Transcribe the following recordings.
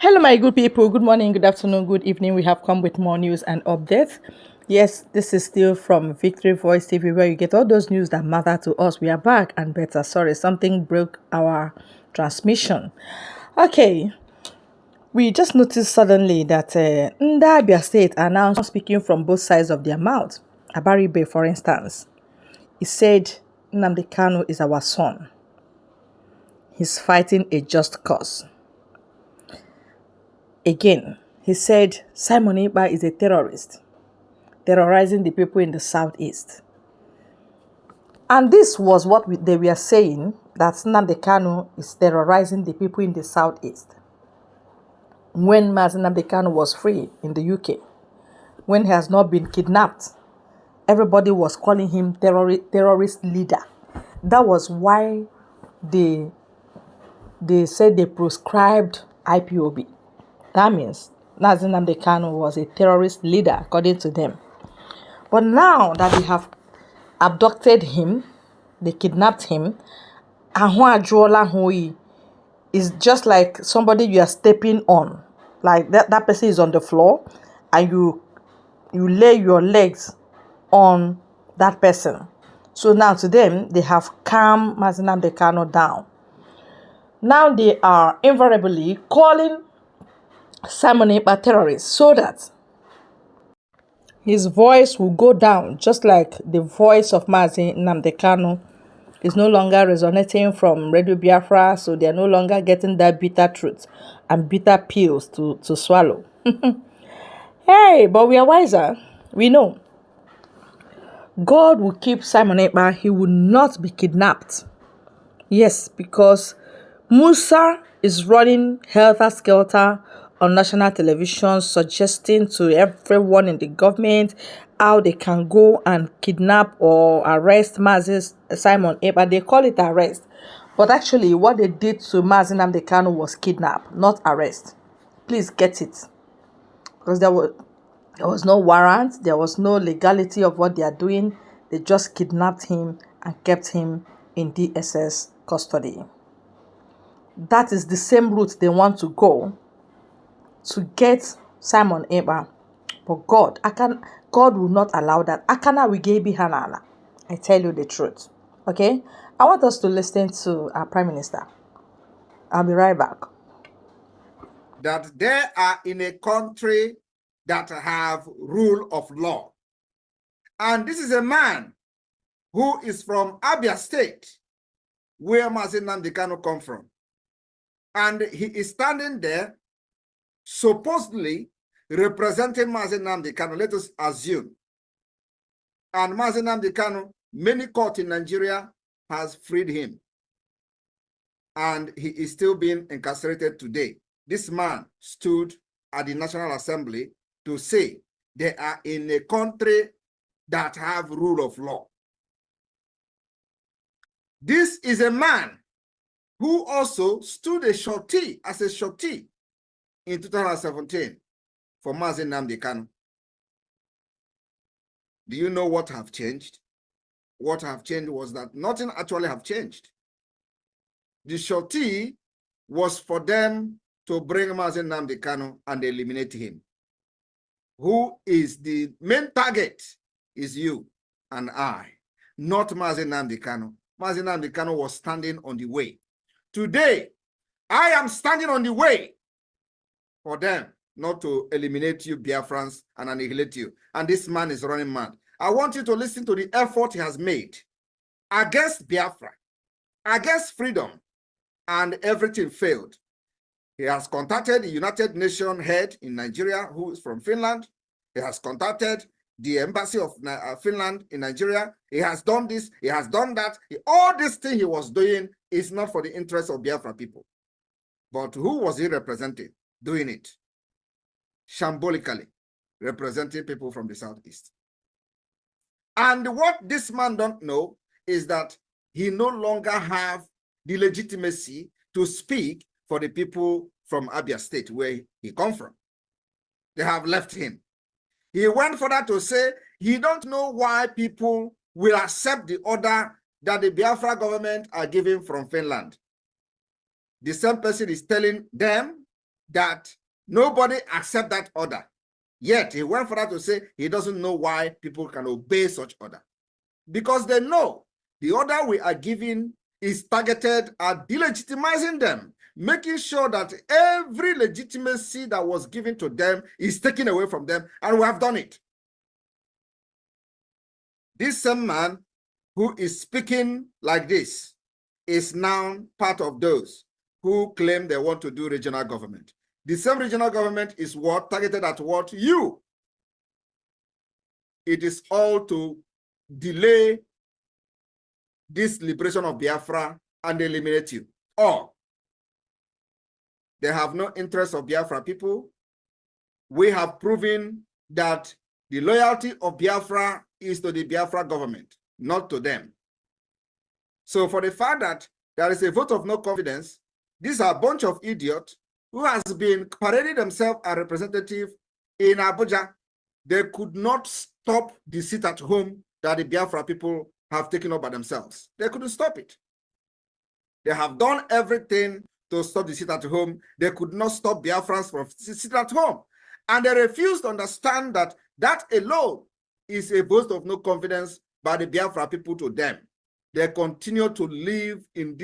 Hello, my good people. Good morning, good afternoon, good evening. We have come with more news and updates. Yes, this is still from Victory Voice TV, where you get all those news that matter to us. We are back and better. Sorry, something broke our transmission. Okay, we just noticed suddenly that Abia State are now speaking from both sides of their mouth. Abaribe, for instance, he said Nnamdi Kanu is our son. He's fighting a just cause. Again, he said Simon Ekpa is a terrorist, terrorizing the people in the southeast. And this was what they were saying, that Nnamdi Kanu is terrorizing the people in the southeast. When Nnamdi Kanu was free in the UK, when he has not been kidnapped, everybody was calling him terrorist leader. That was why they said they proscribed IPOB. That means Nnamdi Kanu was a terrorist leader, according to them. But now that they have abducted him, they kidnapped him, is just like somebody you are stepping on. Like that person is on the floor and you lay your legs on that person. So now to them, they have calmed Nnamdi Kanu down. Now they are invariably calling Simon Ekpa terrorist so that his voice will go down, just like the voice of Nnamdi Kanu is no longer resonating from Radio Biafra, so they are no longer getting that bitter truth and bitter pills to swallow. Hey, but we are wiser. We know God will keep Simon Ekpa. He will not be kidnapped. Yes, because Musa is running helter-skelter on national television, suggesting to everyone in the government how they can go and kidnap or arrest Simon Ekpa. They call it arrest. But actually, what they did to Nnamdi Kanu was kidnap, not arrest. Please get it. Because there was no warrant, there was no legality of what they are doing. They just kidnapped him and kept him in DSS custody. That is the same route they want to go to get Simon Ekpa. But God will not allow that. Akana wigebi hanala. I tell you the truth. Okay? I want us to listen to our Prime Minister. I'll be right back. That they are in a country that have rule of law. And this is a man who is from Abia State, where Nnamdi Kanu come from. And he is standing there, supposedly representing Nnamdi Kanu, let us assume. And Nnamdi Kanu, many courts in Nigeria has freed him. And he is still being incarcerated today. This man stood at the National Assembly to say they are in a country that have rule of law. This is a man who also stood as a shorty in 2017 for Nnamdi Kanu. Do you know what have changed? What have changed was that nothing actually have changed. The shorty was for them to bring Nnamdi Kanu and eliminate him. Who is the main target is you and I, not Nnamdi Kanu. Nnamdi Kanu was standing on the way. Today, I am standing on the way for them not to eliminate you Biafrans and annihilate you. And this man is running mad. I want you to listen to the effort he has made against Biafra, against freedom, and everything failed. He has contacted the United Nations head in Nigeria, who is from Finland. He has contacted the embassy of Finland in Nigeria. He has done this, he has done that. All this thing he was doing is not for the interest of Biafra people. But who was he representing doing it? Shambolically, representing people from the southeast. And what this man don't know is that he no longer have the legitimacy to speak for the people from Abia State, where he come from. They have left him. He went further to say he don't know why people will accept the order that the Biafra government are giving from Finland. The same person is telling them that nobody accept that order. Yet he went further to say he doesn't know why people can obey such order. Because they know the order we are giving is targeted at delegitimizing them, making sure that every legitimacy that was given to them is taken away from them, and we have done it. This same man who is speaking like this is now part of those who claim they want to do regional government. The same regional government is what? Targeted at what? You. It is all to delay this liberation of Biafra and eliminate you. Or they have no interest of Biafra people. We have proven that the loyalty of Biafra is to the Biafra government, not to them. So for the fact that there is a vote of no confidence, these are a bunch of idiots who has been parading themselves as representative in Abuja. They could not stop the sit at home that the Biafra people have taken up by themselves. They couldn't stop it. They have done everything to stop the sit at home. They could not stop Biafrans from sit at home. And they refused to understand that that alone is a vote of no confidence by the Biafra people to them. They continue to live in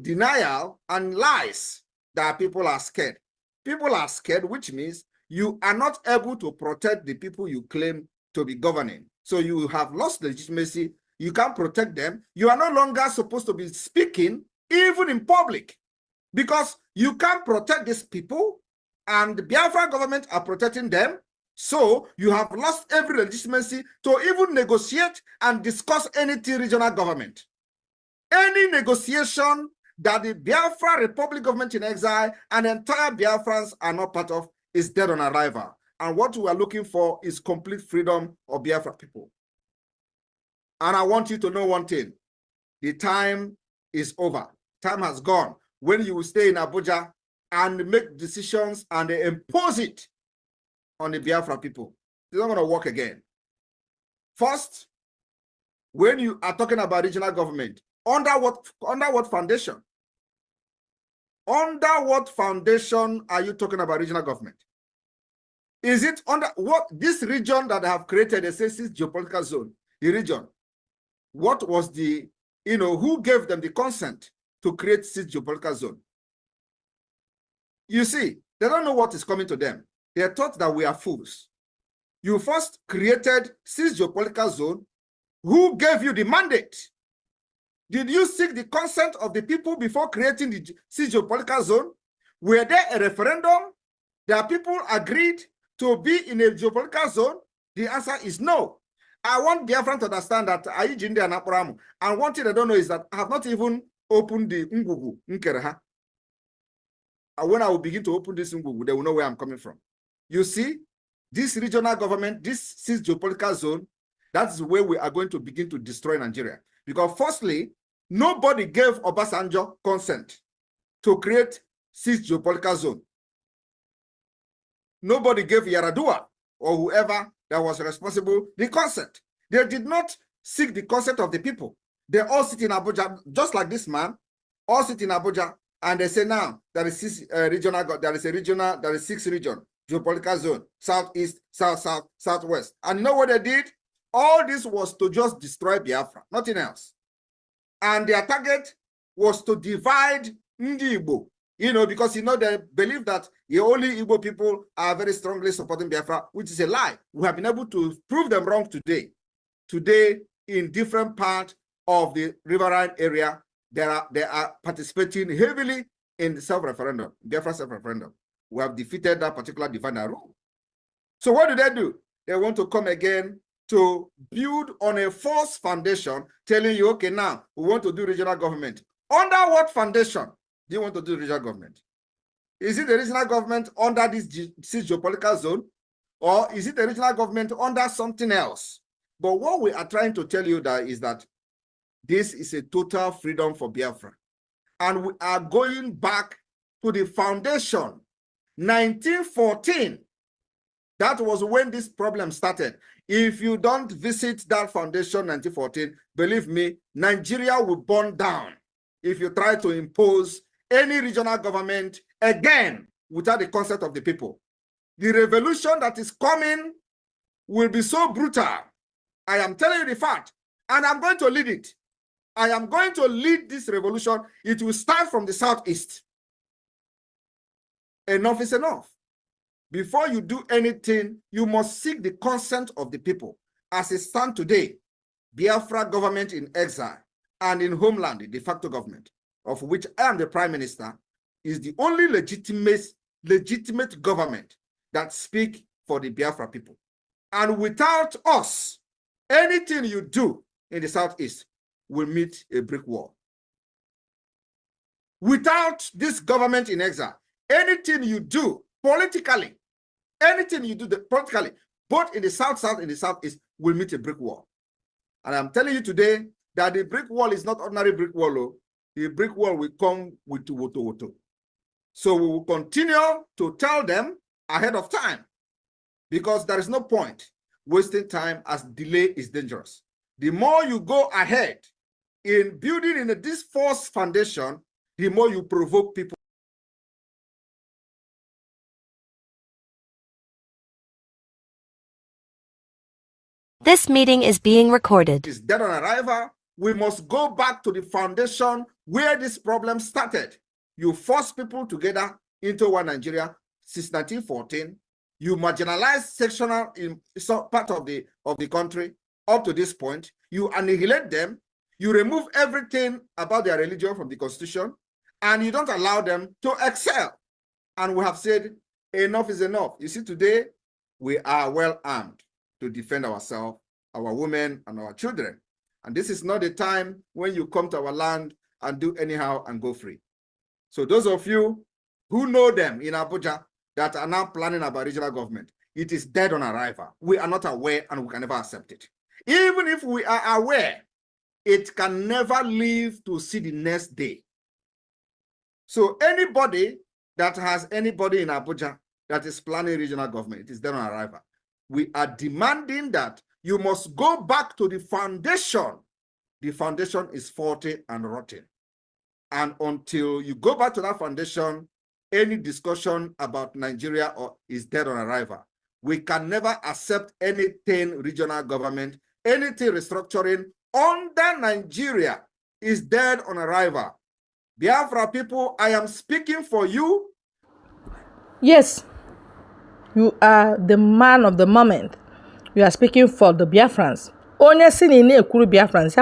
denial and lies that people are scared. People are scared, which means you are not able to protect the people you claim to be governing. So you have lost legitimacy. You can't protect them. You are no longer supposed to be speaking even in public because you can't protect these people and the Biafra government are protecting them. So you have lost every legitimacy to even negotiate and discuss anything regional government. Any negotiation that the Biafra Republic government in exile and entire Biafrans are not part of is dead on arrival. And what we are looking for is complete freedom of Biafra people. And I want you to know one thing. The time is over. Time has gone. When you will stay in Abuja and make decisions and impose it on the Biafra people, it's not going to work again. First, when you are talking about regional government, under what foundation? Under what foundation are you talking about regional government? Is it under what this region that I have created, a geopolitical zone, the region? What was the, who gave them the consent to create this geopolitical zone? You see, they don't know what is coming to them. They thought that we are fools. You first created this geopolitical zone. Who gave you the mandate? Did you seek the consent of the people before creating the geopolitical zone? Were there a referendum that people agreed to be in a geopolitical zone? The answer is no. I want Biafran to understand that Ayijinde and Apuramu. And one thing I don't know is that I have not even opened the Ngugu Nkereha. And when I will begin to open this Ngugu, they will know where I'm coming from. You see, this regional government, this geopolitical zone, that's where we are going to begin to destroy Nigeria. Because firstly, nobody gave Obasanjo consent to create this geopolitical zone. Nobody gave Yaradua or whoever that was responsible the consent. They did not seek the consent of the people. They all sit in Abuja, just like this man, all sit in Abuja, and they say now there is six region, geopolitical zone, southeast, south, southwest. And you know what they did? All this was to just destroy Biafra, nothing else. And their target was to divide Ndigbo, because they believe that the only Igbo people are very strongly supporting Biafra, which is a lie. We have been able to prove them wrong today. Today, in different parts of the riverine area, they are participating heavily in the self-referendum, Biafra self-referendum. We have defeated that particular divide and rule. So what do? They want to come again to build on a false foundation, telling you, okay, now we want to do regional government. Under what foundation do you want to do regional government? Is it the regional government under this geopolitical zone, or is it the regional government under something else? But what we are trying to tell you is that this is a total freedom for Biafra. And we are going back to the foundation, 1914. That was when this problem started. If you don't visit that foundation, 1914, believe me, Nigeria will burn down. if you try to impose any regional government again without the consent of the people. The revolution that is coming will be so brutal. I am telling you the fact, and I'm going to lead it. I am going to lead this revolution. It will start from the southeast. Enough is enough. Before you do anything, you must seek the consent of the people. As it stands today, Biafra government in exile and in homeland, the de facto government, of which I am the prime minister, is the only legitimate government that speaks for the Biafra people. And without us, anything you do in the southeast will meet a brick wall. Without this government in exile, anything you do politically, politically, both in the south and the southeast, will meet a brick wall. And I'm telling you today that the brick wall is not ordinary brick wall. The brick wall will come with woto. So we will continue to tell them ahead of time, because there is no point wasting time, as delay is dangerous. The more you go ahead in building in this false foundation, the more you provoke people. This meeting is being recorded. Is dead on arrival. We must go back to the foundation where this problem started. You force people together into one Nigeria since 1914. You marginalize sectional in some part of the country up to this point. You annihilate them. You remove everything about their religion from the constitution, and you don't allow them to excel. And we have said enough is enough. You see, today we are well armed to defend ourselves, our women, and our children. And this is not the time when you come to our land and do anyhow and go free. So those of you who know them in Abuja that are now planning about regional government, it is dead on arrival. We are not aware, and we can never accept it. Even if we are aware, it can never live to see the next day. So anybody that has anybody in Abuja that is planning regional government, it is dead on arrival. We are demanding that you must go back to the foundation. The foundation is faulty and rotten. And until you go back to that foundation, any discussion about Nigeria is dead on arrival. We can never accept anything regional government, anything restructuring under Nigeria is dead on arrival. Biafra people, I am speaking for you. Yes, you are the man of the moment. You are speaking for the Biafrans. Biafrans.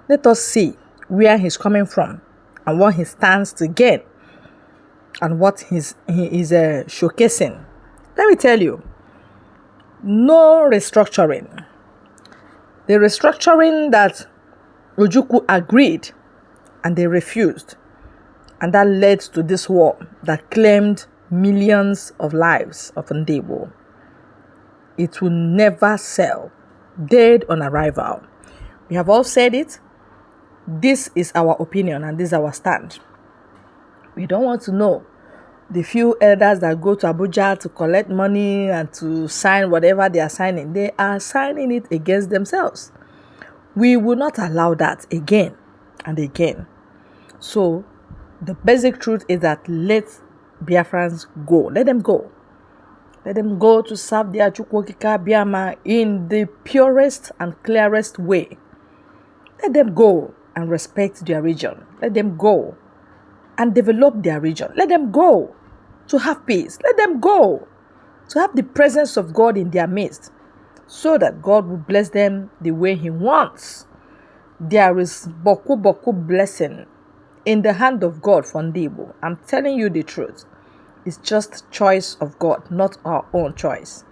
Let us see where he's coming from and what he stands to gain and what he is showcasing. Let me tell you, no restructuring. The restructuring that Ojukwu agreed and they refused, and that led to this war that claimed millions of lives of Ndigbo. It will never sell. Dead on arrival. We have all said it. This is our opinion and this is our stand. We don't want to know the few elders that go to Abuja to collect money and to sign whatever they are signing. They are signing it against themselves. We will not allow that again and again. So the basic truth is that let Biafrans go. Let them go. Let them go to serve their Chukwokika Biama in the purest and clearest way. Let them go and respect their region. Let them go and develop their region. Let them go to have peace. Let them go to have the presence of God in their midst, so that God will bless them the way He wants. There is boku blessing in the hand of God for Ndigbo. I'm telling you the truth. It's just choice of God, not our own choice.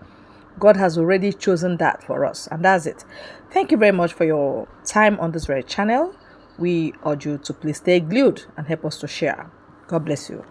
God has already chosen that for us, and that's it. Thank you very much for your time on this very channel. We urge you to please stay glued and help us to share. God bless you.